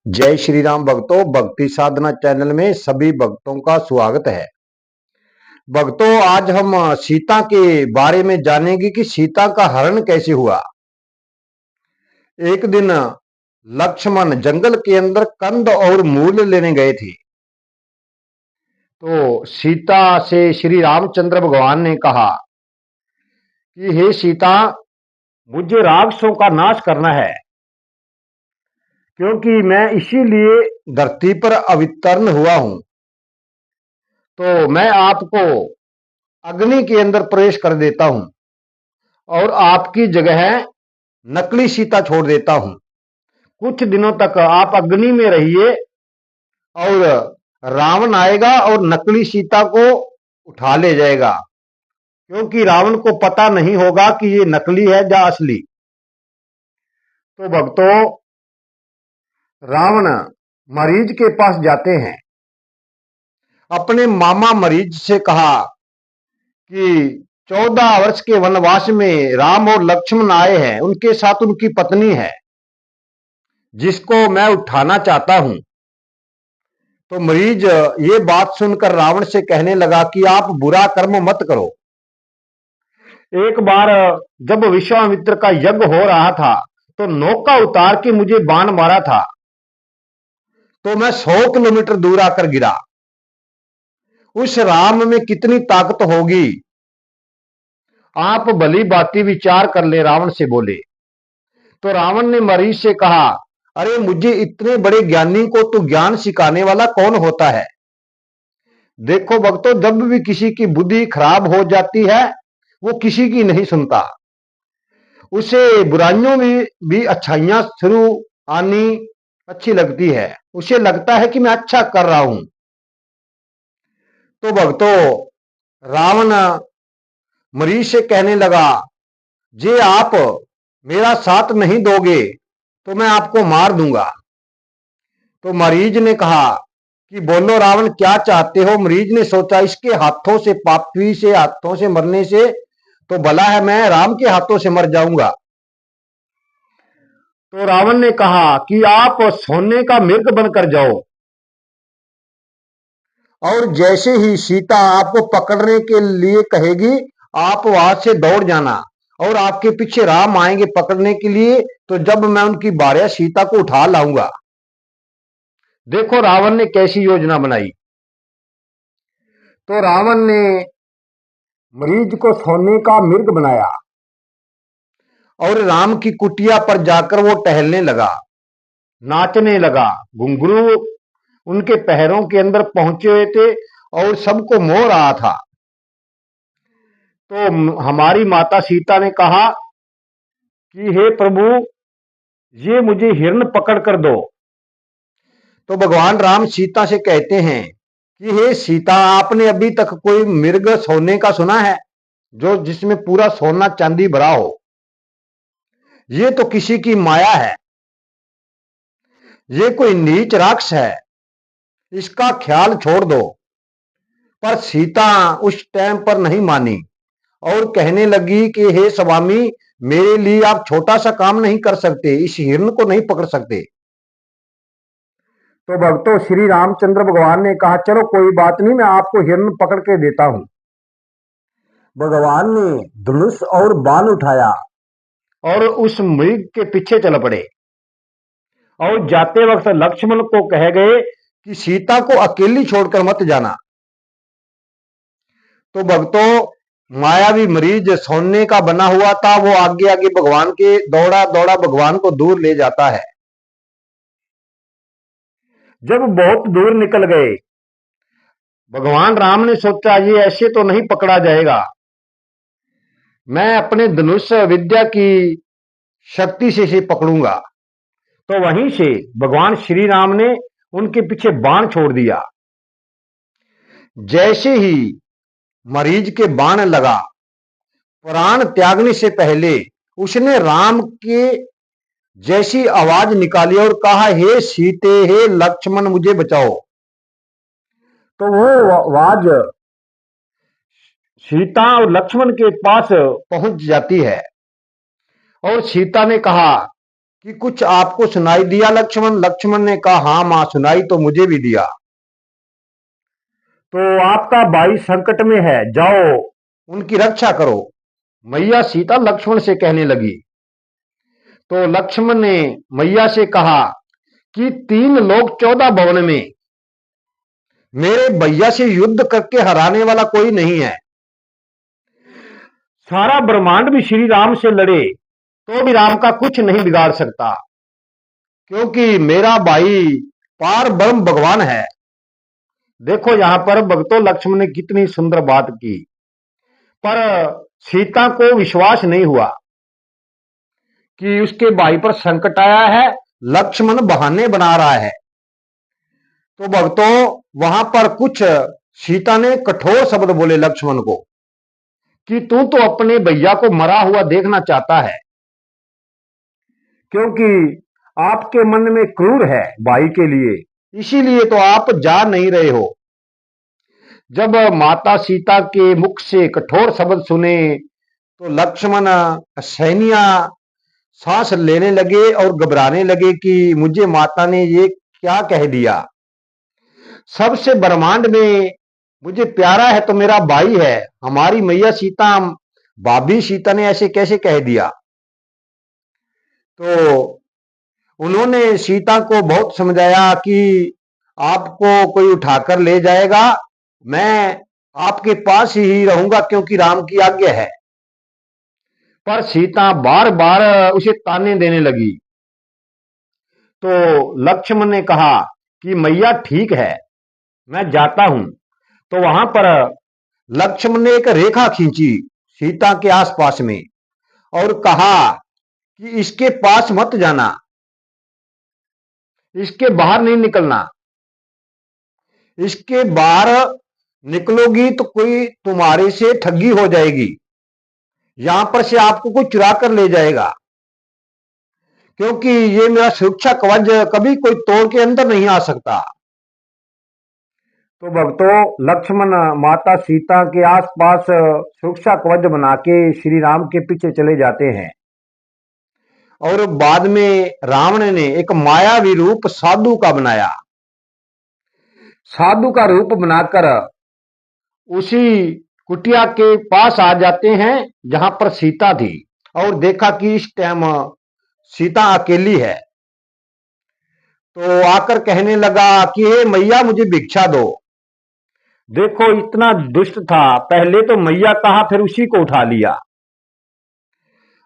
जय श्री राम भक्तों, भक्ति साधना चैनल में सभी भक्तों का स्वागत है। भक्तों, आज हम सीता के बारे में जानेंगे कि सीता का हरण कैसे हुआ। एक दिन लक्ष्मण जंगल के अंदर कंद और मूल लेने गए थे। तो सीता से श्री रामचंद्र भगवान ने कहा कि हे सीता, मुझे राक्षसों का नाश करना है, क्योंकि मैं इसीलिए धरती पर अवतरण हुआ हूं। तो मैं आपको अग्नि के अंदर प्रवेश कर देता हूं और आपकी जगह नकली सीता छोड़ देता हूं। कुछ दिनों तक आप अग्नि में रहिए और रावण आएगा और नकली सीता को उठा ले जाएगा, क्योंकि रावण को पता नहीं होगा कि ये नकली है या असली। तो भक्तों, रावण मरीज के पास जाते हैं। अपने मामा मरीज से कहा कि 14 वर्ष के वनवास में राम और लक्ष्मण आए हैं, उनके साथ उनकी पत्नी है, जिसको मैं उठाना चाहता हूं। तो मरीज ये बात सुनकर रावण से कहने लगा कि आप बुरा कर्म मत करो। एक बार जब विश्वामित्र का यज्ञ हो रहा था, तो नौका उतार के मुझे बाण मारा था, तो मैं 100 किलोमीटर दूर आकर गिरा। उस राम में कितनी ताकत होगी, आप भली बाती विचार कर ले, रावण से बोले। तो रावण ने मरीज से कहा, अरे मुझे इतने बड़े ज्ञानी को तो ज्ञान सिखाने वाला कौन होता है। देखो भक्तों, जब भी किसी की बुद्धि खराब हो जाती है, वो किसी की नहीं सुनता। उसे बुराइयों में भी अच्छाइयां शुरू आनी अच्छी लगती है। उसे लगता है कि मैं अच्छा कर रहा हूं। तो भक्तों, रावण मरीज से कहने लगा, जे आप मेरा साथ नहीं दोगे तो मैं आपको मार दूंगा। तो मरीज ने कहा कि बोलो रावण, क्या चाहते हो। मरीज ने सोचा, इसके हाथों से, पापी से हाथों से मरने से तो भला है मैं राम के हाथों से मर जाऊंगा। तो रावण ने कहा कि आप सोने का मृग बनकर जाओ, और जैसे ही सीता आपको पकड़ने के लिए कहेगी, आप वहां से दौड़ जाना, और आपके पीछे राम आएंगे पकड़ने के लिए। तो जब मैं उनकी भार्या सीता को उठा लाऊंगा। देखो रावण ने कैसी योजना बनाई। तो रावण ने मरीज को सोने का मृग बनाया और राम की कुटिया पर जाकर वो टहलने लगा, नाचने लगा। घुंघरू उनके पैरों के अंदर पहुंचे हुए थे और सबको मोह रहा था। तो हमारी माता सीता ने कहा कि हे प्रभु, ये मुझे हिरण पकड़ कर दो। तो भगवान राम सीता से कहते हैं कि हे सीता, आपने अभी तक कोई मृग सोने का सुना है, जो जिसमें पूरा सोना चांदी भरा हो। ये तो किसी की माया है, ये कोई नीच राक्षस है, इसका ख्याल छोड़ दो। पर सीता उस टाइम पर नहीं मानी और कहने लगी कि हे स्वामी, मेरे लिए आप छोटा सा काम नहीं कर सकते, इस हिरण को नहीं पकड़ सकते। तो भक्तों, श्री रामचंद्र भगवान ने कहा, चलो कोई बात नहीं, मैं आपको हिरण पकड़ के देता हूं। भगवान ने धनुष और बाण उठाया और उस मृग के पीछे चल पड़े, और जाते वक्त लक्ष्मण को कह गए कि सीता को अकेली छोड़कर मत जाना। तो भक्तों, मायावी मरीज सोने का बना हुआ था, वो आगे आगे भगवान के दौड़ा दौड़ा भगवान को दूर ले जाता है। जब बहुत दूर निकल गए, भगवान राम ने सोचा, ये ऐसे तो नहीं पकड़ा जाएगा, मैं अपने धनुष विद्या की शक्ति से इसे पकड़ूंगा। तो वहीं से भगवान श्री राम ने उनके पीछे बाण छोड़ दिया। जैसे ही मरीज के बाण लगा, प्राण त्यागने से पहले उसने राम के जैसी आवाज निकाली और कहा, हे सीते, हे लक्ष्मण, मुझे बचाओ। तो वो आवाज सीता और लक्ष्मण के पास पहुंच जाती है, और सीता ने कहा कि कुछ आपको सुनाई दिया लक्ष्मण? लक्ष्मण ने कहा, हाँ मां, सुनाई तो मुझे भी दिया। तो आपका भाई संकट में है, जाओ उनकी रक्षा करो, मैया सीता लक्ष्मण से कहने लगी। तो लक्ष्मण ने मैया से कहा कि 3 लोग 14 भवन में मेरे भैया से युद्ध करके हराने वाला कोई नहीं है। सारा ब्रह्मांड भी श्री राम से लड़े तो भी राम का कुछ नहीं बिगाड़ सकता, क्योंकि मेरा भाई पार ब्रह्म भगवान है। देखो यहां पर भक्तों, लक्ष्मण ने कितनी सुंदर बात की, पर सीता को विश्वास नहीं हुआ कि उसके भाई पर संकट आया है, लक्ष्मण बहाने बना रहा है। तो भक्तों, वहां पर कुछ सीता ने कठोर शब्द बोले लक्ष्मण को कि तू तो अपने भैया को मरा हुआ देखना चाहता है, क्योंकि आपके मन में क्रूर है भाई के लिए, इसीलिए तो आप जा नहीं रहे हो। जब माता सीता के मुख से कठोर शब्द सुने तो लक्ष्मण सैनिया सांस लेने लगे और घबराने लगे कि मुझे माता ने ये क्या कह दिया। सबसे ब्रह्मांड में मुझे प्यारा है तो मेरा भाई है, हमारी मैया सीता, भाभी सीता ने ऐसे कैसे कह दिया। तो उन्होंने सीता को बहुत समझाया कि आपको कोई उठाकर ले जाएगा, मैं आपके पास ही रहूंगा क्योंकि राम की आज्ञा है। पर सीता बार बार उसे ताने देने लगी। तो लक्ष्मण ने कहा कि मैया ठीक है, मैं जाता हूं। तो वहां पर लक्ष्मण ने एक रेखा खींची सीता के आसपास में और कहा कि इसके पास मत जाना, इसके बाहर नहीं निकलना, इसके बाहर निकलोगी तो कोई तुम्हारे से ठगी हो जाएगी, यहां पर से आपको कोई चुरा कर ले जाएगा, क्योंकि ये मेरा सुरक्षा कवच कभी कोई तोड़ के अंदर नहीं आ सकता। तो भक्तों, लक्ष्मण माता सीता के आसपास सुरक्षा कवच बना के श्री राम के पीछे चले जाते हैं। और बाद में रावण ने एक मायावी रूप साधु का बनाया, साधु का रूप बनाकर उसी कुटिया के पास आ जाते हैं जहां पर सीता थी, और देखा कि इस टाइम सीता अकेली है। तो आकर कहने लगा कि हे मैया, मुझे भिक्षा दो। देखो इतना दुष्ट था, पहले तो मैया कहा फिर उसी को उठा लिया।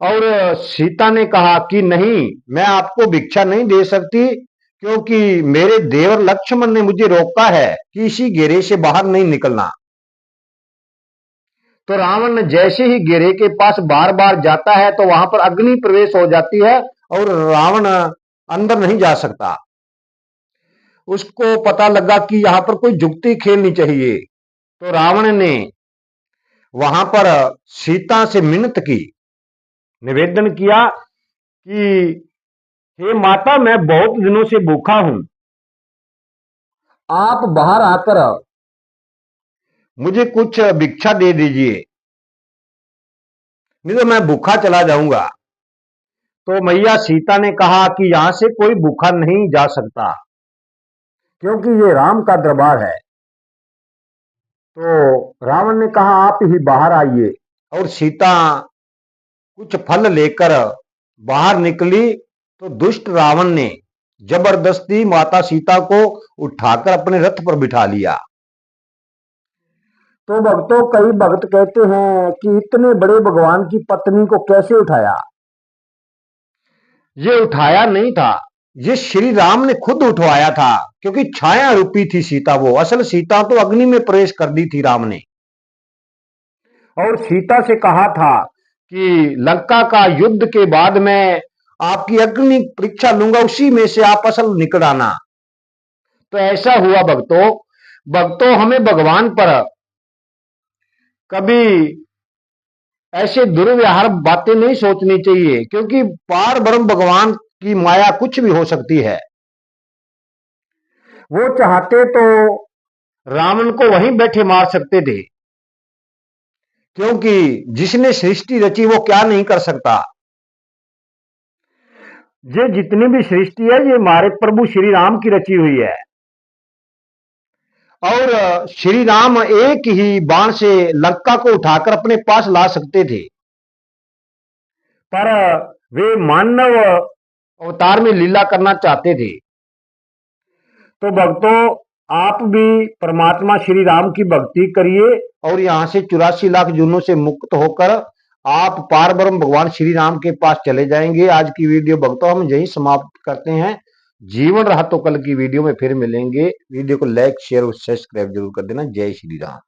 और सीता ने कहा कि नहीं, मैं आपको भिक्षा नहीं दे सकती, क्योंकि मेरे देवर लक्ष्मण ने मुझे रोका है कि इसी घेरे से बाहर नहीं निकलना। तो रावण जैसे ही घेरे के पास बार बार जाता है तो वहां पर अग्नि प्रवेश हो जाती है और रावण अंदर नहीं जा सकता। उसको पता लगा कि यहां पर कोई जुगती खेलनी चाहिए। तो रावण ने वहां पर सीता से मिन्नत की, निवेदन किया कि हे माता, मैं बहुत दिनों से भूखा हूं, आप बाहर आकर मुझे कुछ भिक्षा दे दीजिए, नहीं तो मैं भूखा चला जाऊंगा। तो मैया सीता ने कहा कि यहां से कोई भूखा नहीं जा सकता, क्योंकि ये राम का दरबार है। तो रावण ने कहा आप ही बाहर आइए, और सीता कुछ फल लेकर बाहर निकली। तो दुष्ट रावण ने जबरदस्ती माता सीता को उठाकर अपने रथ पर बिठा लिया। तो भक्तों, कई भक्त कहते हैं कि इतने बड़े भगवान की पत्नी को कैसे उठाया। ये उठाया नहीं था, ये श्री राम ने खुद उठवाया था, क्योंकि छाया रूपी थी सीता। वो असल सीता तो अग्नि में प्रवेश कर दी थी राम ने, और सीता से कहा था कि लंका का युद्ध के बाद मैं आपकी अग्नि परीक्षा लूंगा, उसी में से आप असल निकल आना। तो ऐसा हुआ भक्तों। भक्तों, हमें भगवान पर कभी ऐसे दुर्व्यवहार बातें नहीं सोचनी चाहिए, क्योंकि पार ब्रह्म भगवान की माया कुछ भी हो सकती है। वो चाहते तो रावण को वहीं बैठे मार सकते थे, क्योंकि जिसने सृष्टि रची वो क्या नहीं कर सकता। ये जितनी भी सृष्टि है ये हमारे प्रभु श्री राम की रची हुई है और श्री राम एक ही बाण से लंका को उठाकर अपने पास ला सकते थे, पर वे मानव अवतार में लीला करना चाहते थे। तो भक्तों, आप भी परमात्मा श्री राम की भक्ति करिए और यहाँ से 84 लाख जुनों से मुक्त होकर आप पार ब्रह्म भगवान श्री राम के पास चले जाएंगे। आज की वीडियो भक्तों हम यही समाप्त करते हैं। जीवन रहा तो कल की वीडियो में फिर मिलेंगे। वीडियो को लाइक शेयर और सब्सक्राइब जरूर कर देना। जय श्री राम।